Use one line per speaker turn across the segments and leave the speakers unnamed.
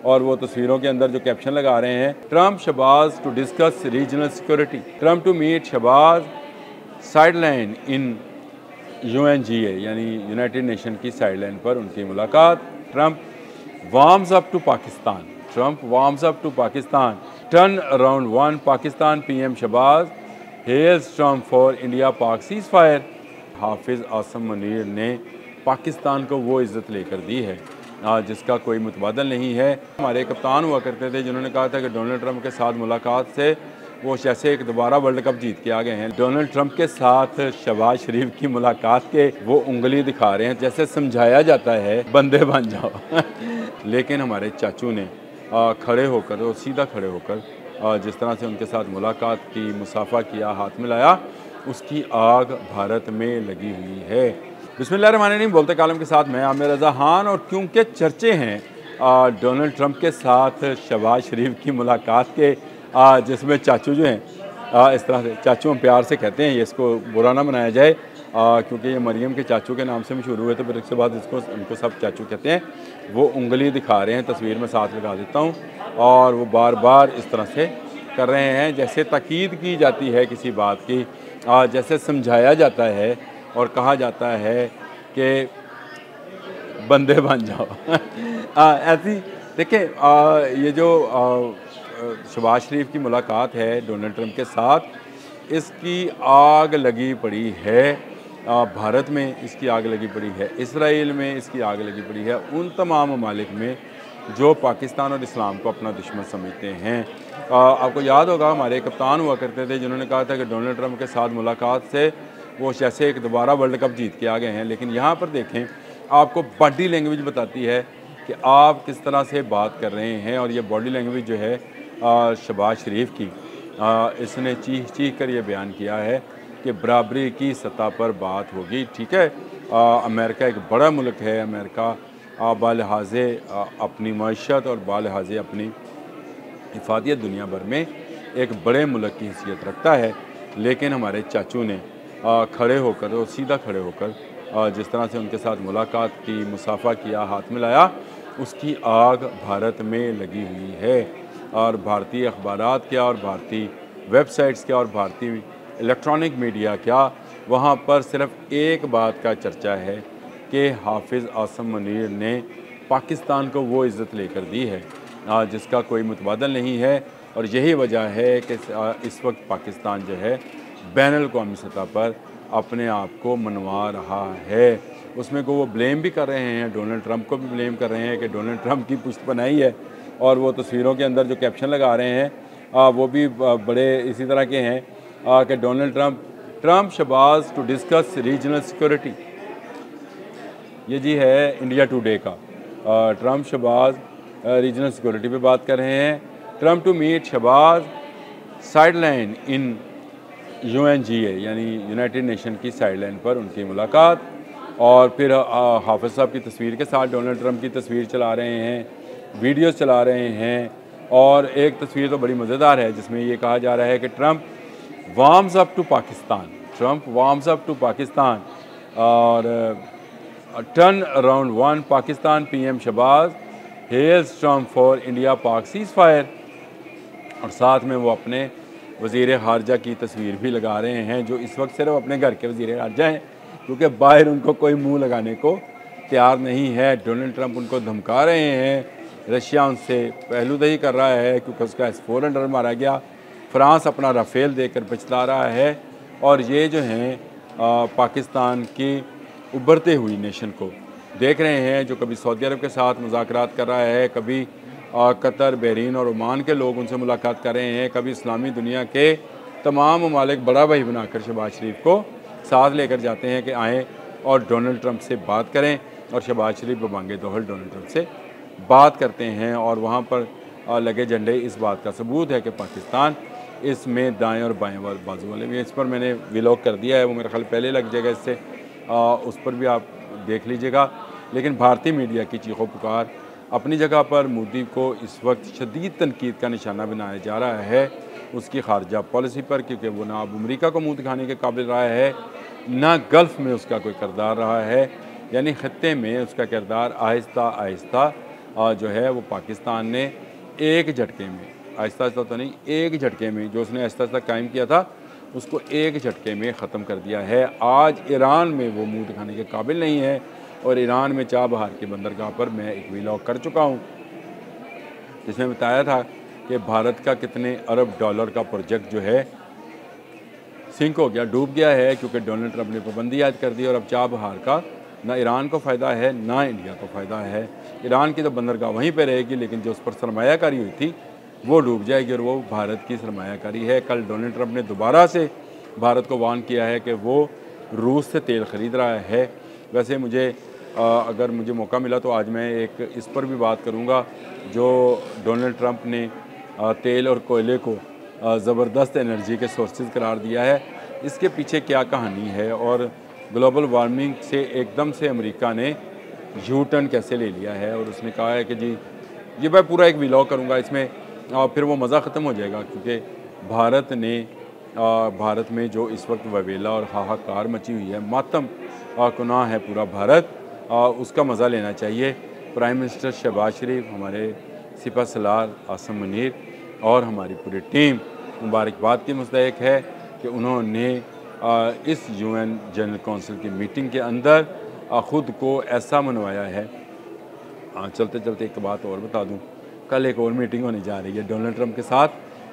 और वो तस्वीरों के अंदर जो कैप्शन लगा रहे हैं, Trump Shahbaz to discuss regional security, Trump to meet Shahbaz sideline in UNGA यानी यूनाइटेड नेशन की साइडलाइन पर उनकी मुलाकात। Trump warms up to Pakistan, Trump warms up to Pakistan, turn around one Pakistan, PM Shahbaz hails Trump for India Pak ceasefire. Hafiz Asim Munir ने पाकिस्तान को वो इज़्ज़त लेकर दी है जिसका कोई मुतबादल नहीं है। हमारे कप्तान हुआ करते थे जिन्होंने कहा था कि डोनाल्ड ट्रम्प के साथ मुलाकात से वो जैसे एक दोबारा वर्ल्ड कप जीत के आ गए हैं। डोनाल्ड ट्रम्प के साथ शहबाज शरीफ की मुलाकात के वो उंगली दिखा रहे हैं, जैसे समझाया जाता है बंदे बन जाओ लेकिन हमारे चाचू ने खड़े होकर और सीधा खड़े होकर जिस तरह से उनके साथ मुलाकात की, मुसाफा किया, हाथ मिलाया, उसकी आग भारत में लगी हुई है। बिस्मिल्लाहिर्रहमानिर्रहीम, बोलते कालम के साथ मैं आमिर रज़ा खान। और क्योंकि चर्चे हैं डोनाल्ड ट्रम्प के साथ शहबाज शरीफ की मुलाकात के, जिसमें चाचू जो हैं इस तरह से, चाचू हम प्यार से कहते हैं, ये इसको बुरा ना बनाया जाए क्योंकि ये मरियम के चाचू के नाम से मशहूर हुए, तो फिर उसके बाद उनको सब चाचू कहते हैं। वो उंगली दिखा रहे हैं, तस्वीर में साथ लगा देता हूँ, और वो बार बार इस तरह से कर रहे हैं जैसे ताकीद की जाती है किसी बात की, जैसे समझाया जाता है और कहा जाता है कि बंदे बन जाओ ऐसी देखें, ये जो शहबाज शरीफ की मुलाकात है डोनाल्ड ट्रम्प के साथ, इसकी आग लगी पड़ी है भारत में, इसकी आग लगी पड़ी है इसराइल में, इसकी आग लगी पड़ी है उन तमाम ममालिक में जो पाकिस्तान और इस्लाम को अपना दुश्मन समझते हैं। आपको याद होगा हमारे कप्तान हुआ करते थे जिन्होंने कहा था कि डोनाल्ड ट्रम्प के साथ मुलाकात से वो जैसे एक दोबारा वर्ल्ड कप जीत के आ गए हैं। लेकिन यहाँ पर देखें, आपको बॉडी लैंग्वेज बताती है कि आप किस तरह से बात कर रहे हैं। और ये बॉडी लैंग्वेज जो है शहबाज शरीफ की, इसने चीख चीख कर ये बयान किया है कि बराबरी की सतह पर बात होगी। ठीक है, अमेरिका एक बड़ा मुल्क है, अमेरिका बालिहाज़ अपनी मईशत और बालिहाज़ अपनी हिफाज़त दुनिया भर में एक बड़े मुल्क की हैसियत रखता है। लेकिन हमारे चाचू ने खड़े होकर और सीधा खड़े होकर जिस तरह से उनके साथ मुलाकात की, मुसाफा किया, हाथ मिलाया, उसकी आग भारत में लगी हुई है। और भारतीय अखबारात क्या और भारतीय वेबसाइट्स क्या और भारतीय इलेक्ट्रॉनिक मीडिया क्या, वहाँ पर सिर्फ एक बात का चर्चा है कि हाफिज़ आसम मुनीर ने पाकिस्तान को वो इज़्ज़त लेकर दी है जिसका कोई मुतबादल नहीं है। और यही वजह है कि इस वक्त पाकिस्तान जो है बैनुल-अक़वामी सतह पर अपने आप को मनवा रहा है। उसमें को वो ब्लेम भी कर रहे हैं, डोनाल्ड ट्रम्प को भी ब्लेम कर रहे हैं कि डोनाल्ड ट्रम्प की पुश्त बनाई है। और वो तस्वीरों के अंदर जो कैप्शन लगा रहे हैं वो भी बड़े इसी तरह के हैं कि Donald Trump Shahbaz to discuss regional security. ये जी है इंडिया टुडे का, ट्रम्प शहबाज रीजनल सिक्योरिटी पे बात कर रहे हैं। Trump to meet Shahbaz sideline in UNGA यानी यूनाइटेड नेशन की साइडलाइन पर उनकी मुलाकात। और फिर हाफिज़ साहब की तस्वीर के साथ डोनाल्ड ट्रम्प की तस्वीर चला रहे हैं, वीडियोस चला रहे हैं। और एक तस्वीर तो बड़ी मज़ेदार है जिसमें ये कहा जा रहा है कि Trump warms up to Pakistan, Trump warms up to Pakistan, और turn around one Pakistan, PM Shahbaz hails Trump for India Pak ceasefire. और साथ में वो अपने वज़ीर ख़ारजा की तस्वीर भी लगा रहे हैं, जो इस वक्त सिर्फ अपने घर के वज़ीर ख़ारजा हैं क्योंकि बाहर उनको कोई मुंह लगाने को तैयार नहीं है। डोनाल्ड ट्रम्प उनको धमका रहे हैं, रशिया उनसे पहलूदही कर रहा है क्योंकि उसका S-400 मारा गया, फ्रांस अपना राफेल देकर पछता रहा है। और ये जो हैं पाकिस्तान की उभरते हुई नेशन को देख रहे हैं, जो कभी सऊदी अरब के साथ मुज़ाकरात कर रहा है, कभी कतर, बहरीन और ओमान के लोग उनसे मुलाकात कर रहे हैं, कभी इस्लामी दुनिया के तमाम ममालिक बड़ा भाई बनाकर शहबाज शरीफ को साथ लेकर जाते हैं कि आएँ और डोनाल्ड ट्रम्प से बात करें। और शहबाज शरीफ बबांगे दोहल डोनाल्ड ट्रम्प से बात करते हैं। और वहाँ पर लगे झंडे इस बात का सबूत है कि पाकिस्तान इसमें दाएं और बाएं बाजू वाले भी। इस पर मैंने व्लॉग कर दिया है, वो मेरे ख्याल पहले लग जाएगा, इससे उस पर भी आप देख लीजिएगा। लेकिन भारतीय मीडिया की चीखों पुकार अपनी जगह पर मोदी को इस वक्त शदीद तनकीद का निशाना बनाया जा रहा है उसकी खारजा पॉलिसी पर, क्योंकि वो ना अब अमरीका को मुँह दिखाने के काबिल रहा है, ना गल्फ़ में उसका कोई किरदार रहा है। यानी ख़त्ते में उसका किरदार आहिस्ता आहिस्ता जो है वो पाकिस्तान ने एक झटके में, आहिस्ता आहिस्ता तो नहीं, एक झटके में जो उसने आहिस्ता आहिस्ता कायम किया था उसको एक झटके में ख़त्म कर दिया है। आज ईरान में वो मुँह दिखाने के काबिल नहीं है और ईरान में चाबहार के बंदरगाह पर मैं एक व्लॉग कर चुका हूँ जिसमें बताया था कि भारत का कितने अरब डॉलर का प्रोजेक्ट जो है सिंक हो गया, डूब गया है, क्योंकि डोनाल्ड ट्रंप ने पाबंदी आयद कर दी और अब चाबहार का ना ईरान को फ़ायदा है ना इंडिया को फ़ायदा है। ईरान की तो बंदरगाह वहीं पे रहेगी, लेकिन जो उस पर सरमायाकारी हुई थी वो डूब जाएगी और वो भारत की सरमायाकारी है। कल डोनाल्ड ट्रंप ने दोबारा से भारत को वार्न किया है कि वो रूस से तेल ख़रीद रहा है। वैसे मुझे अगर मुझे मौका मिला तो आज मैं एक इस पर भी बात करूँगा जो डोनाल्ड ट्रंप ने तेल और कोयले को ज़बरदस्त एनर्जी के सोर्सेज करार दिया है। इसके पीछे क्या कहानी है और ग्लोबल वार्मिंग से एकदम से अमेरिका ने यू टर्न कैसे ले लिया है। और उसने कहा है कि जी ये मैं पूरा एक व्लॉग करूँगा इसमें, फिर वो मज़ा ख़त्म हो जाएगा, क्योंकि भारत में जो इस वक्त वबेला और हाहाकार मची हुई है, मातम गुनाह है पूरा भारत, उसका मज़ा लेना चाहिए। प्राइम मिनिस्टर शहबाज शरीफ, हमारे सिपह सलार आसम मुनीर और हमारी पूरी टीम मुबारकबाद की मुस्तहिक है कि उन्होंने इस यूएन जनरल कौंसिल की मीटिंग के अंदर ख़ुद को ऐसा मनवाया है। चलते चलते एक बात और बता दूं, कल एक और मीटिंग होने जा रही है डोनाल्ड ट्रंप के साथ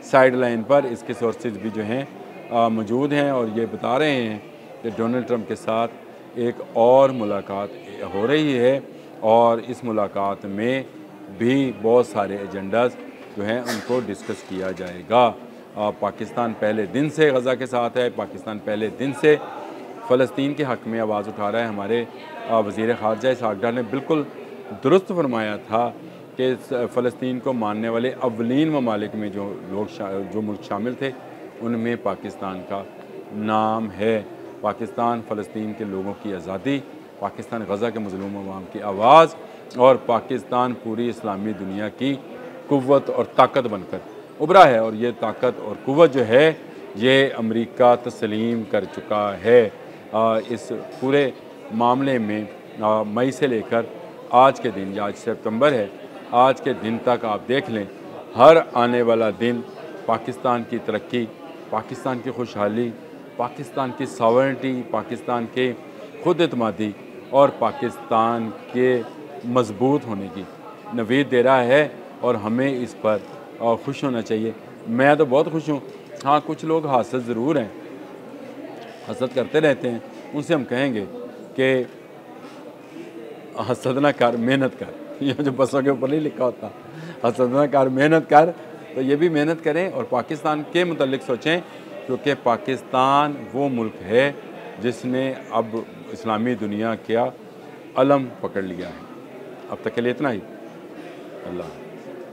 साइड लाइन पर। इसके सोर्सेज भी जो हैं मौजूद हैं और ये बता रहे हैं कि डोनाल्ड ट्रंप के साथ एक और मुलाकात हो रही है और इस मुलाकात में भी बहुत सारे एजेंडाज जो हैं उनको डिस्कस किया जाएगा। पाकिस्तान पहले दिन से गज़ा के साथ है, पाकिस्तान पहले दिन से फ़लस्तीन के हक़ में आवाज़ उठा रहा है। हमारे वज़ीर ख़ारजा इसहाक़ डार ने बिल्कुल दुरुस्त फरमाया था कि फ़लस्तीन को मानने वाले अव्वलीन ममालिक में जो मुल्क शामिल थे उनमें पाकिस्तान का नाम है। पाकिस्तान फ़लस्तीन के लोगों की आज़ादी, पाकिस्तान गज़ा के मज़लूम अवाम की आवाज़ और पाकिस्तान पूरी इस्लामी दुनिया की क़ुव्वत और ताकत बनकर उभरा है। और ये ताकत और क़ुव्वत जो है ये अमेरिका तस्लीम कर चुका है। इस पूरे मामले में मई से लेकर आज के दिन, या आज सितंबर है, आज के दिन तक आप देख लें, हर आने वाला दिन पाकिस्तान की तरक्की, पाकिस्तान की खुशहाली, पाकिस्तान की सॉवरेनिटी, पाकिस्तान के खुद एतमादी और पाकिस्तान के मजबूत होने की नवीद दे रहा है और हमें इस पर खुश होना चाहिए। मैं तो बहुत खुश हूँ। हाँ, कुछ लोग हासद ज़रूर हैं, हसद करते रहते हैं, उनसे हम कहेंगे कि हसद ना कर, मेहनत कर। ये जो बसों के ऊपर नहीं लिखा होता, हसद ना कर, मेहनत कर, तो ये भी मेहनत करें और पाकिस्तान के मुतल्लिक सोचें, क्योंकि पाकिस्तान वो मुल्क है जिसने अब इस्लामी दुनिया का अलम पकड़ लिया है। अब तक के लिए इतना ही। अल्लाह।